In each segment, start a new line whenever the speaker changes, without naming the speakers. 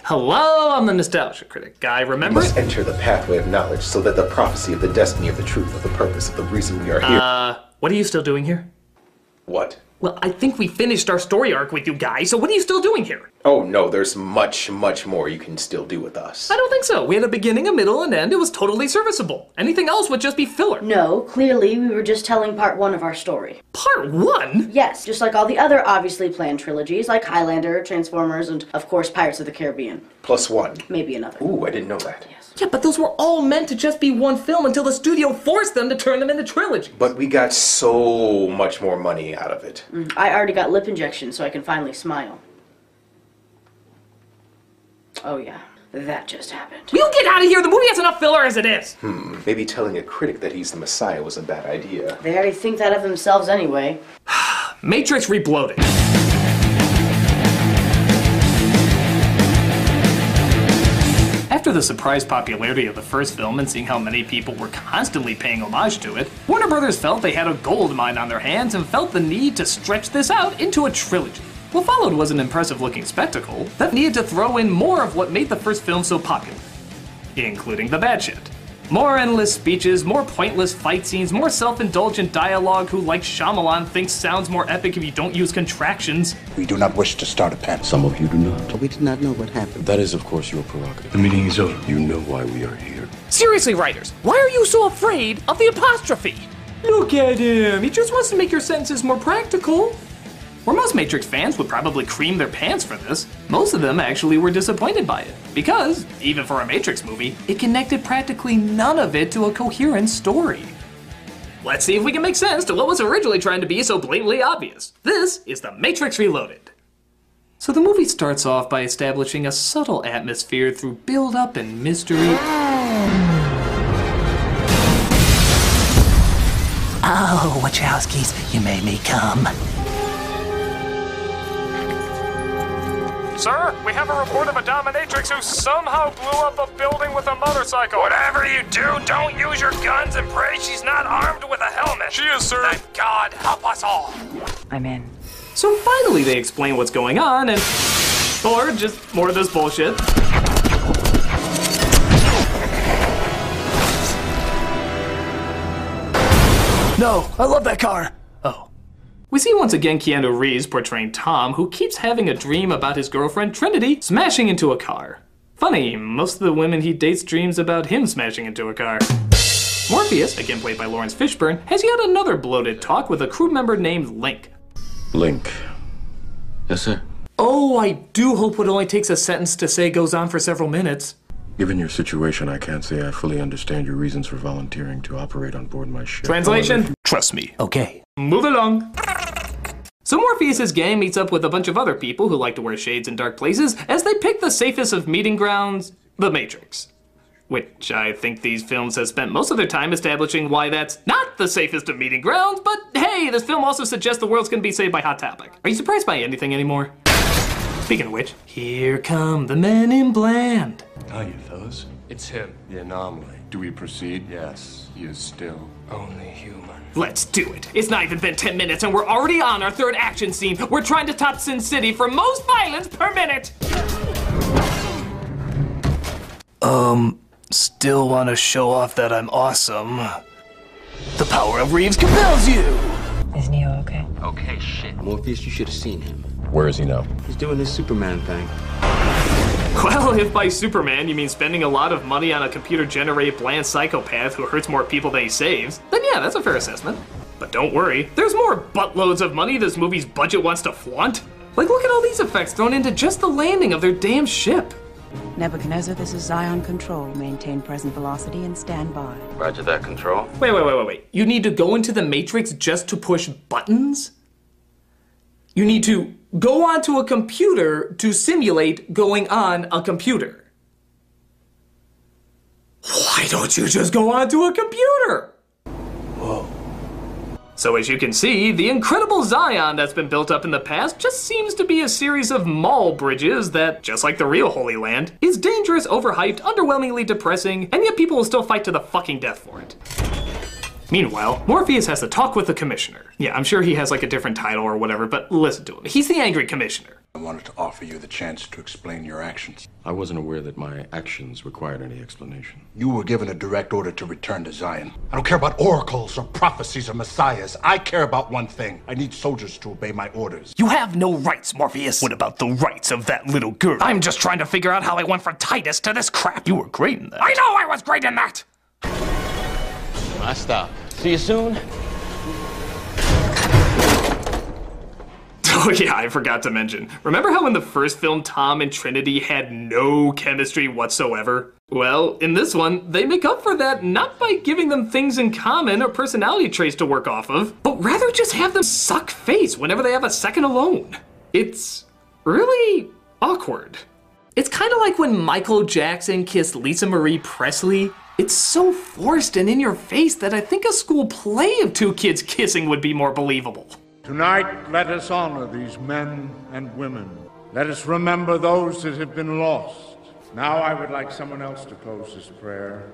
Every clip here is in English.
Hello, I'm the Nostalgia Critic guy, remember?
We must enter the pathway of knowledge so that the prophecy of the destiny of the truth of the purpose of the reason we are here.
What are you still doing here?
What?
Well, I think we finished our story arc with you guys, so what are you still doing here?
Oh no, there's much, much more you can still do with us.
I don't think so. We had a beginning, a middle, and end. It was totally serviceable. Anything else would just be filler.
No, clearly we were just telling part one of our story.
Part one?
Yes, just like all the other obviously planned trilogies, like Highlander, Transformers, and of course Pirates of the Caribbean.
Plus one.
Maybe another.
Ooh, I didn't know that.
Yes.
Yeah, but those were all meant to just be one film until the studio forced them to turn them into trilogies.
But we got so much more money out of it.
I already got lip injections so I can finally smile. Oh yeah, that just happened.
We'll get out of here! The movie has enough filler as it is!
Maybe telling a critic that he's the Messiah was a bad idea.
They already think that of themselves anyway.
Matrix Rebloated. After the surprise popularity of the first film and seeing how many people were constantly paying homage to it, Warner Brothers felt they had a gold mine on their hands and felt the need to stretch this out into a trilogy. What followed was an impressive-looking spectacle that needed to throw in more of what made the first film so popular, including the bad shit. More endless speeches, more pointless fight scenes, more self-indulgent dialogue who, like Shyamalan, thinks sounds more epic if you don't use contractions.
We do not wish to start a panic.
Some of you do not.
We did not know what happened.
That is, of course, your prerogative.
The meeting is over.
You know why we are here.
Seriously, writers, why are you so afraid of the apostrophe? Look at him, he just wants to make your sentences more practical. Where most Matrix fans would probably cream their pants for this, most of them actually were disappointed by it. Because, even for a Matrix movie, it connected practically none of it to a coherent story. Let's see if we can make sense to what was originally trying to be so blatantly obvious. This is The Matrix Reloaded. So the movie starts off by establishing a subtle atmosphere through build-up and mystery.
Oh, Wachowskis, you made me come.
Sir, we have a report of a dominatrix who somehow blew up a building with a motorcycle. Whatever you do, don't use your guns and pray she's not armed with a helmet. She is, sir. Thank God, help us all.
I'm in.
So finally they explain what's going on and... or just more of this bullshit. No, I love that car. Oh. We see once again Keanu Reeves portraying Tom, who keeps having a dream about his girlfriend Trinity smashing into a car. Funny, most of the women he dates dreams about him smashing into a car. Morpheus, again played by Lawrence Fishburne, has yet another bloated talk with a crew member named Link.
Link. Yes, sir.
Oh, I do hope what only takes a sentence to say goes on for several minutes.
Given your situation, I can't say I fully understand your reasons for volunteering to operate on board my ship.
Translation?
Trust me.
Okay.
Move along. So Morpheus' gang meets up with a bunch of other people who like to wear shades in dark places as they pick the safest of meeting grounds, the Matrix. Which I think these films have spent most of their time establishing why that's not the safest of meeting grounds, but hey, this film also suggests the world's gonna be saved by Hot Topic. Are you surprised by anything anymore? Speaking of which, here come the men in Bland.
How you fellas?
It's him.
The anomaly. Do we proceed? Yes, he is still
Only human.
Let's do it. It's not even been 10 minutes and we're already on our third action scene. We're trying to top Sin City for most violence per minute.
Still want to show off that I'm awesome. The power of Reeves compels you!
Is Neo okay?
Okay, shit.
Morpheus, you should have seen him.
Where is he now?
He's doing his Superman thing.
Well, if by Superman you mean spending a lot of money on a computer-generated bland psychopath who hurts more people than he saves, then yeah, that's a fair assessment. But don't worry, there's more buttloads of money this movie's budget wants to flaunt. Like, look at all these effects thrown into just the landing of their damn ship.
Nebuchadnezzar, this is Zion Control. Maintain present velocity and stand by.
Roger that, Control.
Wait. You need to go into the Matrix just to push buttons? You need to go onto a computer to simulate going on a computer. Why don't you just go onto a computer? Whoa. So as you can see, the incredible Zion that's been built up in the past just seems to be a series of mall bridges that, just like the real Holy Land, is dangerous, overhyped, underwhelmingly depressing, and yet people will still fight to the fucking death for it. Meanwhile, Morpheus has to talk with the commissioner. Yeah, I'm sure he has like a different title or whatever, but listen to him. He's the angry commissioner.
I wanted to offer you the chance to explain your actions.
I wasn't aware that my actions required any explanation.
You were given a direct order to return to Zion. I don't care about oracles or prophecies or messiahs. I care about one thing. I need soldiers to obey my orders.
You have no rights, Morpheus. What about the rights of that little girl?
I'm just trying to figure out how I went from Titus to this crap.
You were great in that.
I know I was great in that!
I stop. See you soon.
Oh yeah, I forgot to mention. Remember how in the first film Tom and Trinity had no chemistry whatsoever? Well, in this one, they make up for that not by giving them things in common or personality traits to work off of, but rather just have them suck face whenever they have a second alone. It's really awkward. It's kind of like when Michael Jackson kissed Lisa Marie Presley. It's so forced and in your face that I think a school play of two kids kissing would be more believable.
Tonight, let us honor these men and women. Let us remember those that have been lost. Now I would like someone else to close this prayer.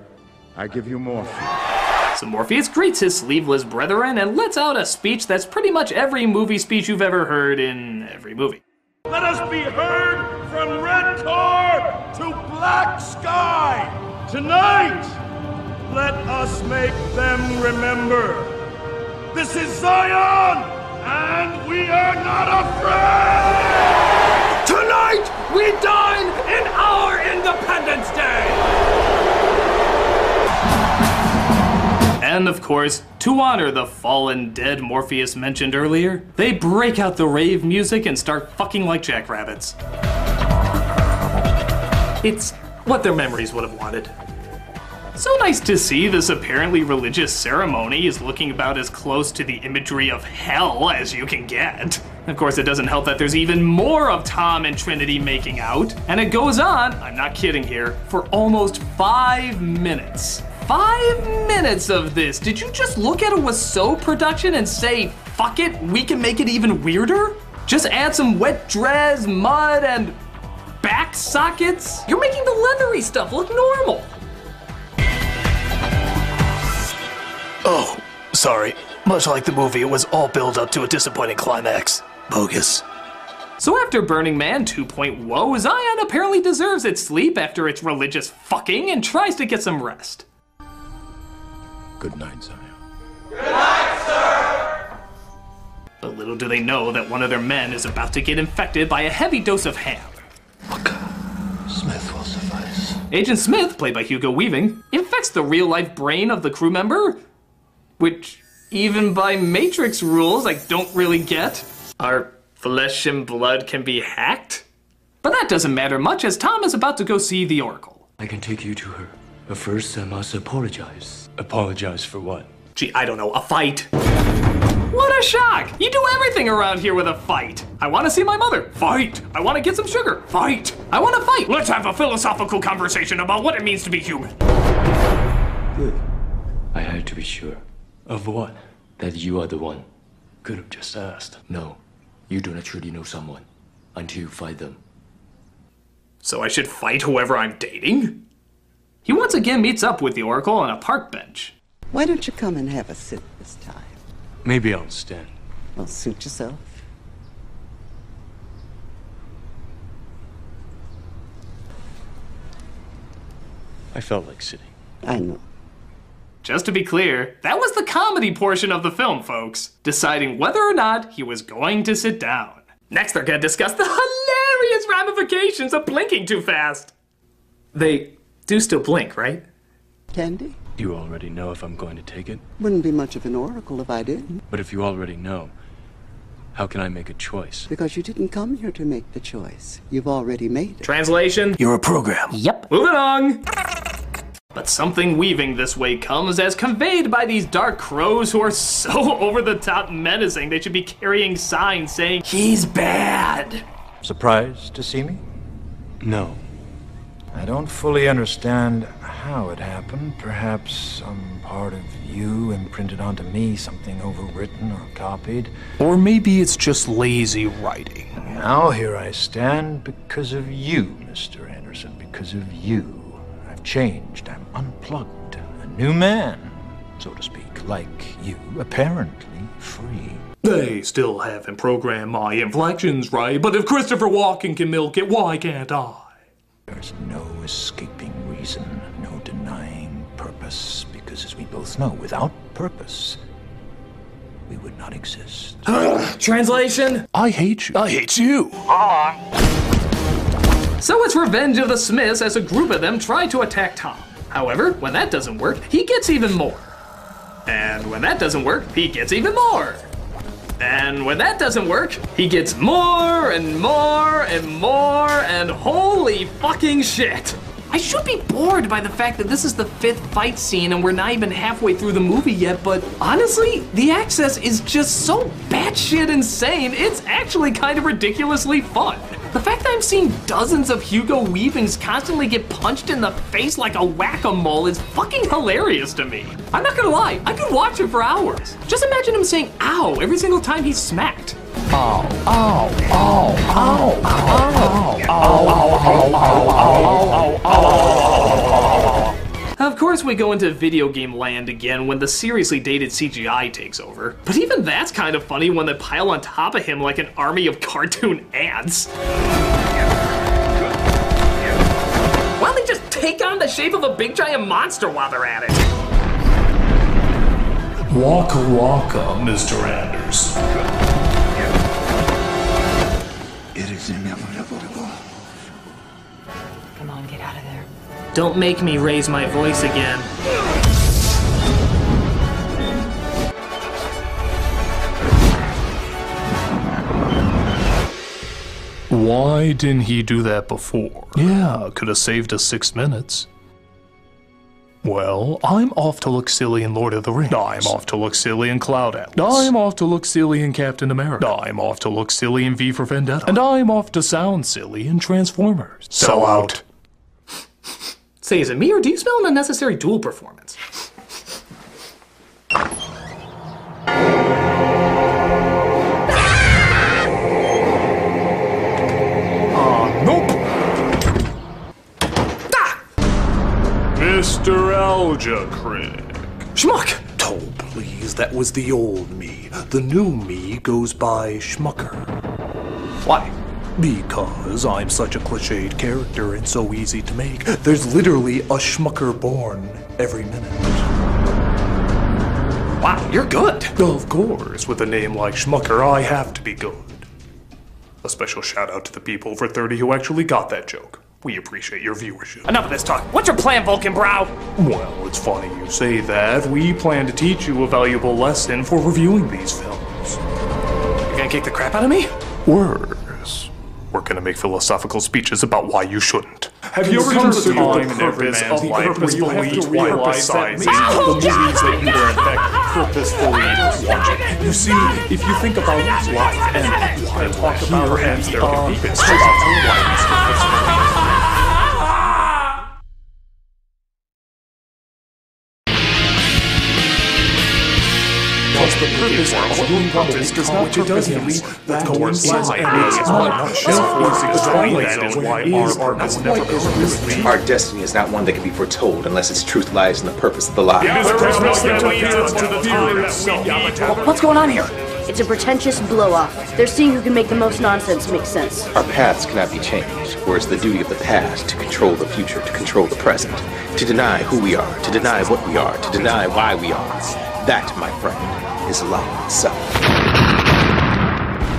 I give you Morpheus.
So Morpheus greets his sleeveless brethren and lets out a speech that's pretty much every movie speech you've ever heard in every movie.
Let us be heard from red car to black sky. Tonight, let us make them remember. This is Zion, and we are not afraid! Tonight, we dine in our Independence Day!
And of course, to honor the fallen dead Morpheus mentioned earlier, they break out the rave music and start fucking like jackrabbits. It's what their memories would have wanted. So nice to see this apparently religious ceremony is looking about as close to the imagery of hell as you can get. Of course, it doesn't help that there's even more of Tom and Trinity making out, and it goes on, I'm not kidding here, for almost 5 minutes. 5 minutes of this. Did you just look at a Wiseau production and say, fuck it, we can make it even weirder? Just add some wet dreads, mud, and back sockets? You're making the leathery stuff look normal.
Oh, sorry. Much like the movie, it was all build up to a disappointing climax. Bogus.
So after Burning Man 2.0, Zion apparently deserves its sleep after its religious fucking and tries to get some rest.
Good night, Zion.
Good night, sir!
But little do they know that one of their men is about to get infected by a heavy dose of ham.
Look, Smith will suffice.
Agent Smith, played by Hugo Weaving, infects the real-life brain of the crew member, which, even by Matrix rules, I don't really get. Our flesh and blood can be hacked? But that doesn't matter much, as Tom is about to go see the Oracle.
I can take you to her, but first I must apologize.
Apologize for what?
Gee, I don't know, a fight? What a shock! You do everything around here with a fight. I want to see my mother. Fight. I want to get some sugar. Fight. I want to fight.
Let's have a philosophical conversation about what it means to be human.
Good. I had to be sure.
Of what?
That you are the one.
Could have just asked.
No, you do not truly know someone until you fight them.
So I should fight whoever I'm dating? He once again meets up with the Oracle on a park bench.
Why don't you come and have a sit this time?
Maybe I'll stand.
Well, suit yourself.
I felt like sitting.
I know.
Just to be clear, that was the comedy portion of the film, folks, deciding whether or not he was going to sit down. Next, they're gonna discuss the hilarious ramifications of blinking too fast. They do still blink, right?
Candy?
You already know if I'm going to take it?
Wouldn't be much of an oracle if I didn't.
But if you already know, how can I make a choice?
Because you didn't come here to make the choice. You've already made it.
Translation?
You're a program.
Yep. Moving on. But something weaving this way comes as conveyed by these dark crows who are so over-the-top menacing they should be carrying signs saying, "He's bad."
Surprised to see me?
No.
I don't fully understand how it happened. Perhaps some part of you imprinted onto me, something overwritten or copied.
Or maybe it's just lazy writing.
Now here I stand because of you, Mr. Anderson, because of you. I've changed. I'm unplugged. A new man, so to speak. like you, apparently free.
They still haven't programmed my inflections right, but if Christopher Walken can milk it, why can't I?
There's no escaping reason, no denying purpose, because as we both know, without purpose, we would not exist.
Translation?
I hate you. I hate you.
So it's Revenge of the Smiths as a group of them try to attack Tom. However, when that doesn't work, he gets even more. And when that doesn't work, he gets even more. And when that doesn't work, he gets more and more and more, and holy fucking shit. I should be bored by the fact that this is the 5th fight scene and we're not even halfway through the movie yet, but honestly, the access is just so batshit insane, it's actually kind of ridiculously fun. The fact that I'm seeing dozens of Hugo Weavings constantly get punched in the face like a whack-a-mole is fucking hilarious to me. I'm not gonna lie, I could watch it for hours. Just imagine him saying ow every single time he's smacked. Ow, ow, ow, ow, ow, ow, ow, ow. Of course we go into video game land again when the seriously dated CGI takes over. But even that's kind of funny when they pile on top of him like an army of cartoon ants. Why don't they just take on the shape of a big giant monster while they're at it?
Waka waka, Mr. Anders.
It is inevitable.
Come on, get out of there.
Don't make me raise my voice again.
Why didn't he do that before? Yeah, could have saved us 6 minutes. Well, I'm off to look silly in Lord of the Rings. I'm off to look silly in Cloud Atlas. I'm off to look silly in Captain America. I'm off to look silly in V for Vendetta. And I'm off to sound silly in Transformers. Sell out.
Say, is it me or do you smell an unnecessary dual performance?
Nope. Mr. Alja Critic.
Schmuck!
Oh, please, that was the old me. The new me goes by Schmucker.
Why?
Because I'm such a cliched character and so easy to make. There's literally a Schmucker born every minute.
Wow, you're good.
Of course, with a name like Schmucker, I have to be good. A special shout out to the people over 30 who actually got that joke. We appreciate your viewership.
Enough of this talk. What's your plan, Vulcanbrow?
Well, it's funny you say that. We plan to teach you a valuable lesson for reviewing these films.
You're gonna kick the crap out of me?
Worse. We're gonna make philosophical speeches about why you shouldn't.
Have you ever considered the purpose of life where you have to realize that maybe the movies that you were in fact purposefully watching? You see, if you think about life and why talk about perhaps there can be bits about why the purpose of doing purpose does not purposefully coincide and that is why our purpose never purposely.
Our destiny is not one that can be foretold unless its truth lies in the purpose of the lie.
What's going on here? It's a pretentious blow-off. They're seeing who can make the most nonsense make sense.
Our paths cannot be changed, for it's the duty of the past to control the future, to control the present, to deny who we are, to deny what we are, to deny why we are. That, my friend, is life itself.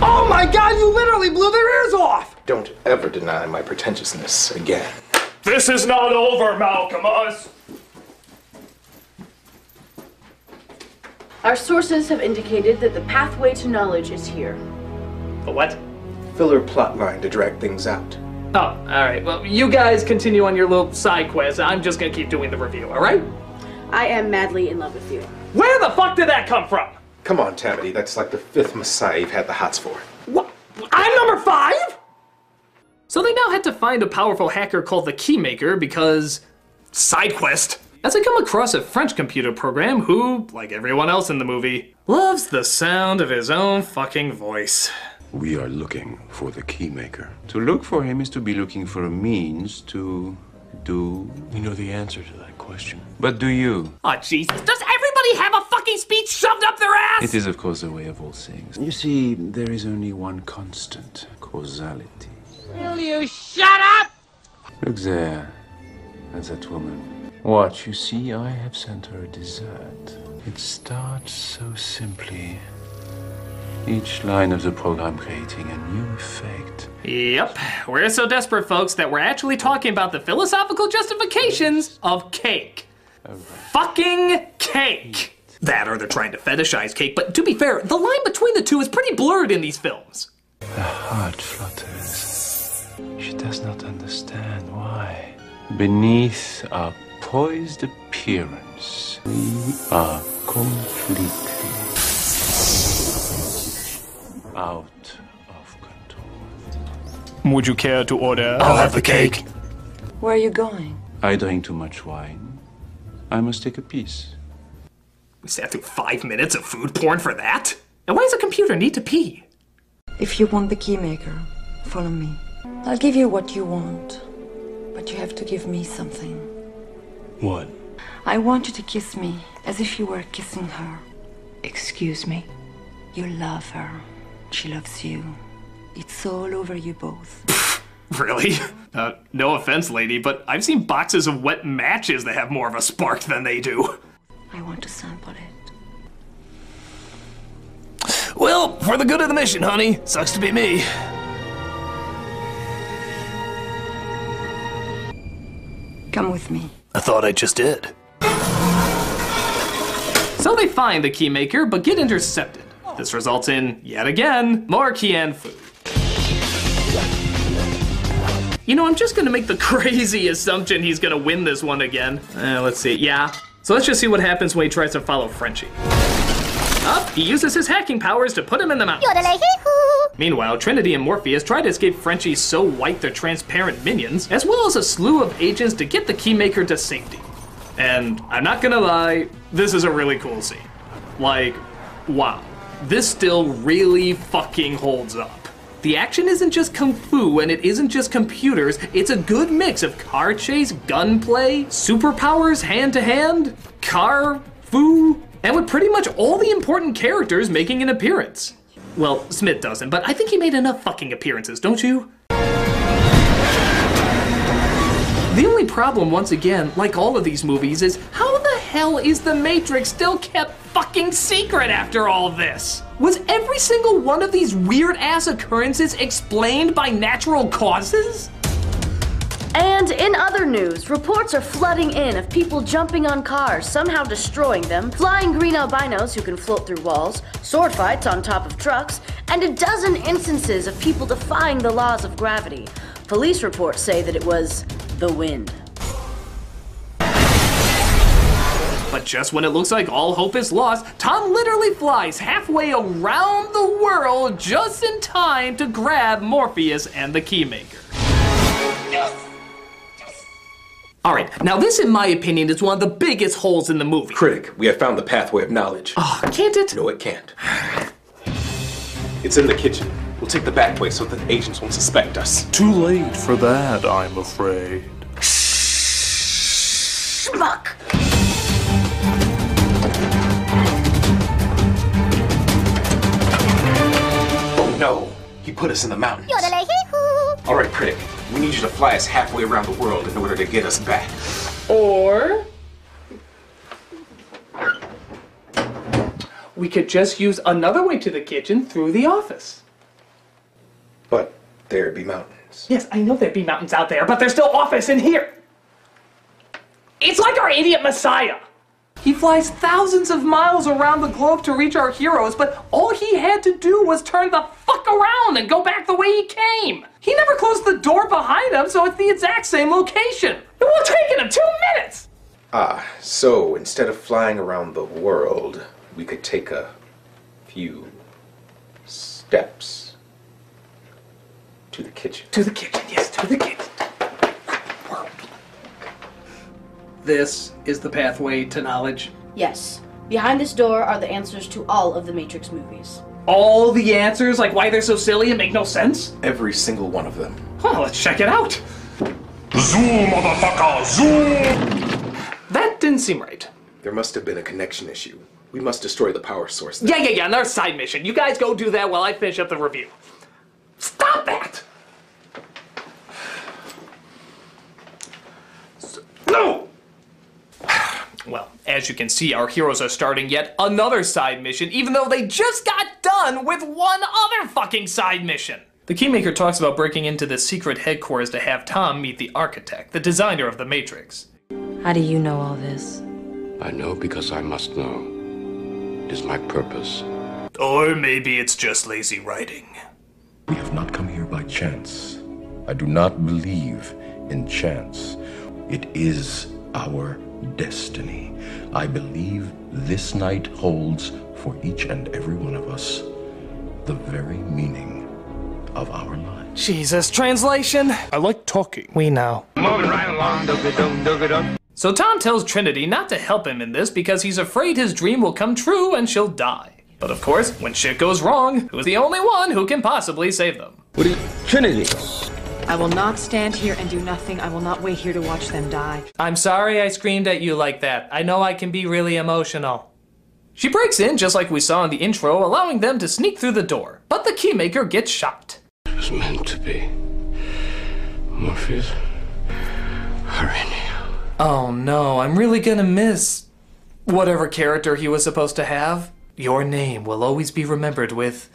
Oh my god, you literally blew their ears off!
Don't ever deny my pretentiousness again.
This is not over, Malcolmus!
Our sources have indicated that the pathway to knowledge is here.
The what?
Filler plotline to drag things out.
Oh, alright. Well, you guys continue on your little side quest. I'm just gonna keep doing the review, alright?
I am madly in love with you.
Where the fuck did that come from?
Come on, Tamity, that's like the 5th Messiah you've had the hots for.
What? I'm number 5? So they now had to find a powerful hacker called the Keymaker because... side quest. As I come across a French computer program who, like everyone else in the movie, loves the sound of his own fucking voice.
We are looking for the Keymaker.
To look for him is to be looking for a means to do...
We know the answer to that question.
But do you?
Oh, Jesus. Does everybody have a fucking meat shoved up their ass?
It is, of course, the way of all things. You see, there is only one constant: causality.
Will you shut up?
Look there, at that woman. Watch, you see, I have sent her a dessert. It starts so simply. Each line of the program creating a new effect.
Yep, we're so desperate, folks, that we're actually talking about the philosophical justifications of cake. Fucking cake! That or they're trying to fetishize cake, but to be fair, the line between the two is pretty blurred in these films.
Her heart flutters. She does not understand why. Beneath our poised appearance, we are completely out of control.
Would you care to order?
I'll have the cake.
Where are you going?
I drink too much wine. I must take a piece.
We sat through 5 minutes of food porn for that? And why does a computer need to pee?
If you want the keymaker, follow me. I'll give you what you want, but you have to give me something.
What?
I want you to kiss me as if you were kissing her.
Excuse me?
You love her. She loves you. It's all over you both.
Really? No offense, lady, but I've seen boxes of wet matches that have more of a spark than they do.
I want to sample it.
Well, for the good of the mission, honey. Sucks to be me.
Come with me.
I thought I just did.
So they find the keymaker, but get intercepted. This results in, yet again, more Kian food. You know, I'm just gonna make the crazy assumption he's gonna win this one again. Let's see, yeah. So let's just see what happens when he tries to follow Frenchie. Up, he uses his hacking powers to put him in the mountains. Meanwhile, Trinity and Morpheus try to escape Frenchie's so white they're transparent minions, as well as a slew of agents to get the keymaker to safety. And I'm not gonna lie, this is a really cool scene. Like, wow. This still really fucking holds up. The action isn't just kung fu and it isn't just computers, it's a good mix of car chase, gunplay, superpowers hand to hand, car, fu, and with pretty much all the important characters making an appearance. Well, Smith doesn't, but I think he made enough fucking appearances, don't you? The only problem, once again, like all of these movies, is how the hell is the Matrix still kept fucking secret after all this? Was every single one of these weird-ass occurrences explained by natural causes?
And in other news, reports are flooding in of people jumping on cars, somehow destroying them, flying green albinos who can float through walls, sword fights on top of trucks, and a dozen instances of people defying the laws of gravity. Police reports say that it was the wind.
But just when it looks like all hope is lost, Tom literally flies halfway around the world just in time to grab Morpheus and the keymaker. Alright, now this in my opinion is one of the biggest holes in the movie.
Critic, we have found the pathway of knowledge.
Oh, can't it?
No, it can't. It's in the kitchen. We'll take the back way so that the agents won't suspect us.
Too late for that, I'm afraid.
Schmuck!
Oh no, he put us in the mountains. All right, Critic, we need you to fly us halfway around the world in order to get us back.
Or we could just use another way to the kitchen through the office.
But there'd be mountains.
Yes, I know there'd be mountains out there, but there's still office in here. It's like our idiot Messiah. He flies thousands of miles around the globe to reach our heroes, but all he had to do was turn the fuck around and go back the way he came. He never closed the door behind him, so it's the exact same location. It would have taken him 2 minutes.
Ah, so instead of flying around the world, we could take a few steps to the kitchen.
To the kitchen, yes, to the kitchen. This is the pathway to knowledge.
Yes. Behind this door are the answers to all of the Matrix movies.
All the answers, like why they're so silly and make no sense?
Every single one of them.
Well, let's check it out.
Zoom, motherfucker, zoom!
That didn't seem right.
There must have been a connection issue. We must destroy the power source.
Yeah, another side mission. You guys go do that while I finish up the review. Stop that! No! Well, as you can see, our heroes are starting yet another side mission, even though they just got done with one other fucking side mission. The Keymaker talks about breaking into the secret headquarters to have Tom meet the architect, the designer of the Matrix.
How do you know all this?
I know because I must know. It is my purpose.
Or maybe it's just lazy writing.
We have not come here by chance. I do not believe in chance. It is our destiny. I believe this night holds for each and every one of us the very meaning of our lives.
Jesus, translation?
I like talking.
We know.
Moving right along, dum-dum-dum-dum.
So Tom tells Trinity not to help him in this because he's afraid his dream will come true and she'll die. But of course, when shit goes wrong, who's the only one who can possibly save them?
Trinity?
I will not stand here and do nothing. I will not wait here to watch them die.
I'm sorry I screamed at you like that. I know I can be really emotional. She breaks in just like we saw in the intro, allowing them to sneak through the door. But the Keymaker gets shot.
It was meant to be. Morpheus, hurry.
Oh no, I'm really gonna miss whatever character he was supposed to have. Your name will always be remembered with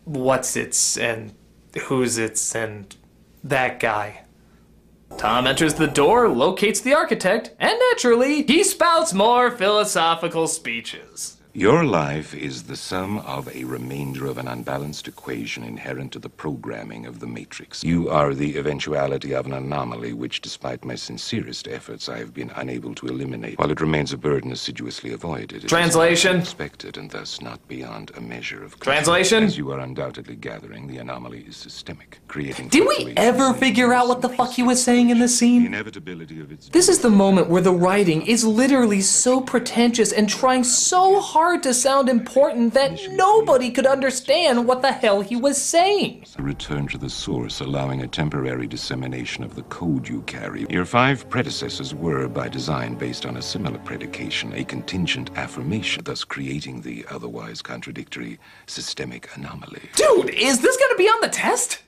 what's its and who's its and that guy. Tom enters the door, locates the architect, and naturally, he spouts more philosophical speeches.
Your life is the sum of a remainder of an unbalanced equation inherent to the programming of the Matrix. You are the eventuality of an anomaly which, despite my sincerest efforts, I have been unable to eliminate. While it remains a burden acidiously avoided, it
Translation?
is expected and thus not beyond a measure of control.
Translation?
As you are undoubtedly gathering, the anomaly is systemic, creating...
Did we ever figure out what the fuck he was saying in this scene? This is the moment where the writing is literally so pretentious and trying so hard to sound important that nobody could understand what the hell he was saying.
A return to the source, allowing a temporary dissemination of the code you carry. Your 5 predecessors were, by design, based on a similar predication, a contingent affirmation, thus creating the otherwise contradictory systemic anomaly.
Dude, is this gonna be on the test?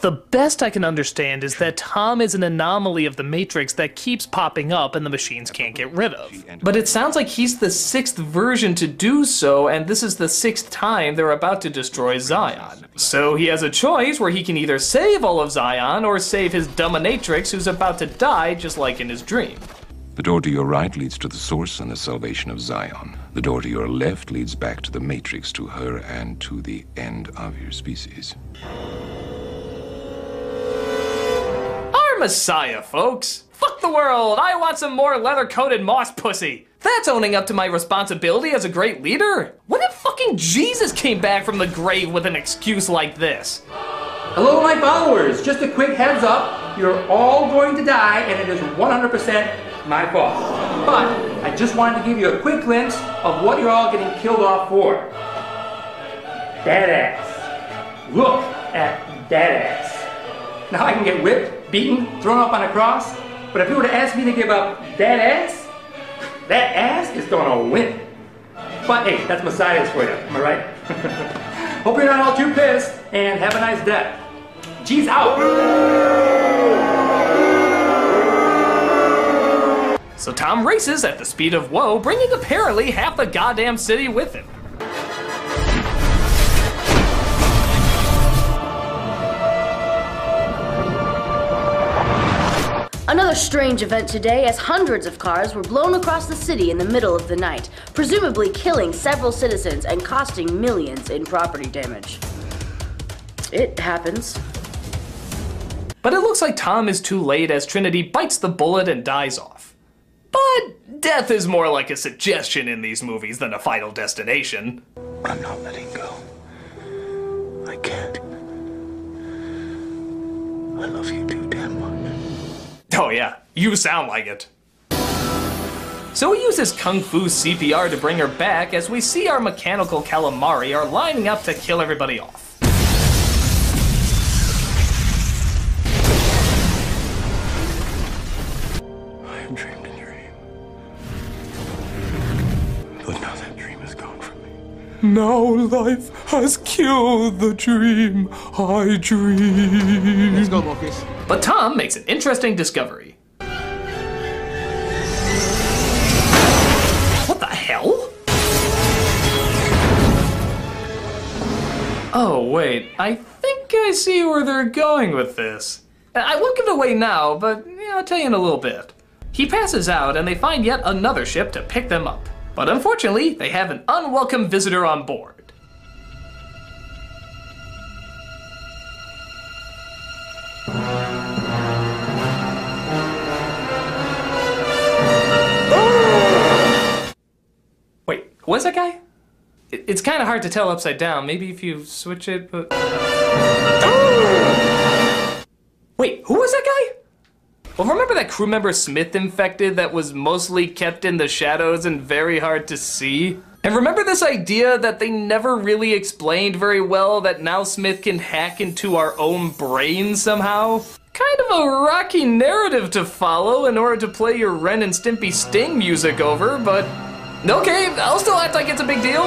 The best I can understand is that Tom is an anomaly of the Matrix that keeps popping up and the machines can't get rid of. But it sounds like he's the 6th version to do so, and this is the 6th time they're about to destroy Zion. So he has a choice where he can either save all of Zion or save his dominatrix who's about to die just like in his dream.
The door to your right leads to the source and the salvation of Zion. The door to your left leads back to the Matrix, to her and to the end of your species.
Messiah, folks. Fuck the world. I want some more leather-coated moss pussy. That's owning up to my responsibility as a great leader. What if fucking Jesus came back from the grave with an excuse like this?
Hello, my followers. Just a quick heads up. You're all going to die, and it is 100% my fault. But I just wanted to give you a quick glimpse of what you're all getting killed off for. That ass. Look at that ass. Now I can get whipped, beaten, thrown up on a cross, but if you were to ask me to give up that ass is gonna win. But hey, that's Messiah's for you, am I right? Hope you're not all too pissed, and have a nice death. G's out!
So Tom races at the speed of woe, bringing apparently half the goddamn city with him.
Another strange event today as hundreds of cars were blown across the city in the middle of the night, presumably killing several citizens and costing millions in property damage. It happens.
But it looks like Tom is too late as Trinity bites the bullet and dies off. But death is more like a suggestion in these movies than a final destination.
I'm not letting go. I can't. I love you too damn much.
Oh yeah, you sound like it. So he uses Kung Fu CPR to bring her back as we see our mechanical calamari are lining up to kill everybody off.
I have dreamed a dream, but nothing
Now life has killed the dream I dreamed.
Let's go, Morpheus.
But Tom makes an interesting discovery. What the hell? Oh, wait. I think I see where they're going with this. I won't give it away now, but I'll tell you in a little bit. He passes out, and they find yet another ship to pick them up. But unfortunately, they have an unwelcome visitor on board. Wait, who was that guy? It's kind of hard to tell upside down. Maybe if you switch it, but... Wait, who was that guy? Well, remember that crew member Smith infected that was mostly kept in the shadows and very hard to see? And remember this idea that they never really explained very well, that now Smith can hack into our own brains somehow? Kind of a rocky narrative to follow in order to play your Ren and Stimpy Sting music over, but okay, I'll still act like it's a big deal.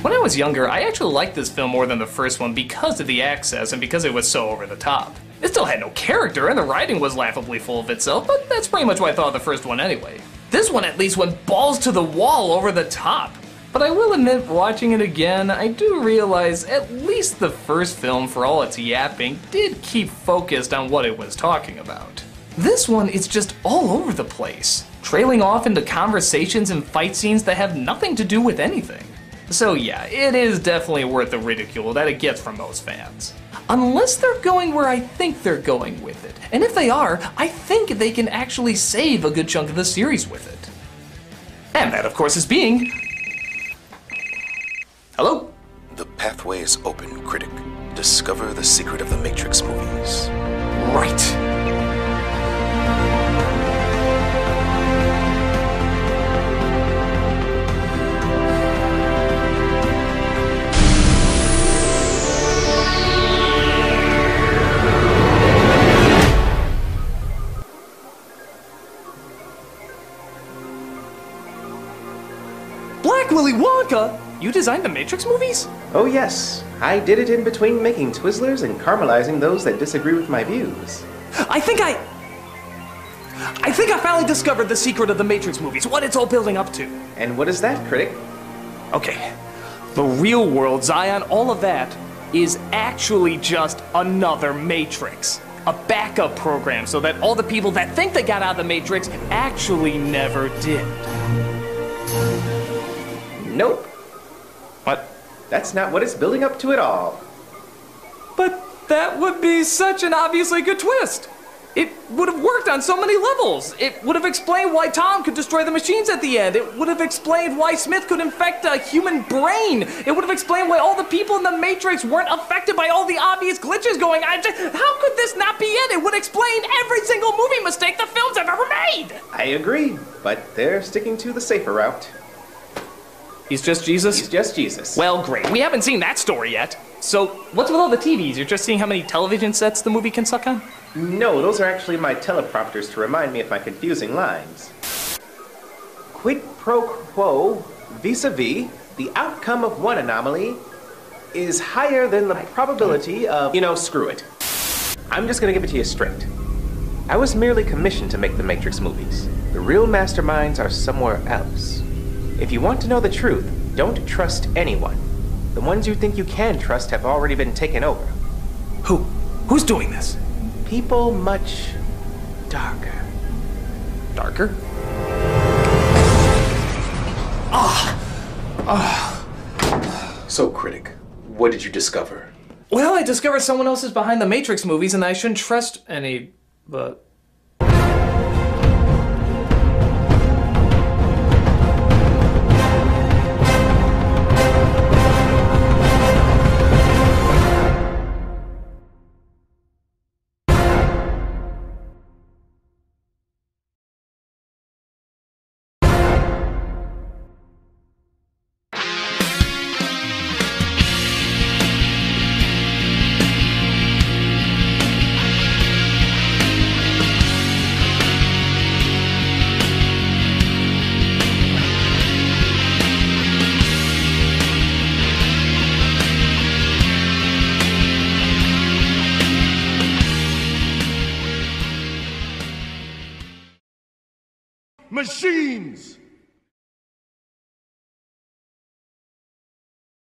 When I was younger, I actually liked this film more than the first one because of the access and because it was so over the top. It still had no character and the writing was laughably full of itself, but that's pretty much what I thought of the first one anyway. This one at least went balls to the wall over the top. But I will admit, watching it again, I do realize at least the first film, for all its yapping, did keep focused on what it was talking about. This one is just all over the place, trailing off into conversations and fight scenes that have nothing to do with anything. So yeah, it is definitely worth the ridicule that it gets from most fans. Unless they're going where I think they're going with it. And if they are, I think they can actually save a good chunk of the series with it. And that, of course, is being... Hello?
The pathway is open, critic. Discover the secret of the Matrix movies.
Right. Willy Wonka? You designed the Matrix movies?
Oh yes, I did it in between making Twizzlers and caramelizing those that disagree with my views.
I think I finally discovered the secret of the Matrix movies, what it's all building up to.
And what is that, critic?
Okay, the real world, Zion, all of that is actually just another Matrix. A backup program so that all the people that think they got out of the Matrix actually never did.
Nope.
What?
That's not what it's building up to at all.
But that would be such an obviously good twist. It would have worked on so many levels. It would have explained why Tom could destroy the machines at the end. It would have explained why Smith could infect a human brain. It would have explained why all the people in the Matrix weren't affected by all the obvious glitches going on. How could this not be it? It would explain every single movie mistake the films have ever made.
I agree, but they're sticking to the safer route.
He's just Jesus?
He's just Jesus.
Well, great. We haven't seen that story yet. So, what's with all the TVs? You're just seeing how many television sets the movie can suck on?
No, those are actually my teleprompters to remind me of my confusing lines. Quid pro quo, vis-a-vis, the outcome of one anomaly is higher than the probability of... screw it. I'm just gonna give it to you straight. I was merely commissioned to make the Matrix movies. The real masterminds are somewhere else. If you want to know the truth, don't trust anyone. The ones you think you can trust have already been taken over.
Who? Who's doing this?
People much darker.
Darker?
So, critic, what did you discover?
Well, I discovered someone else is behind the Matrix movies and I shouldn't trust any, but...
machines!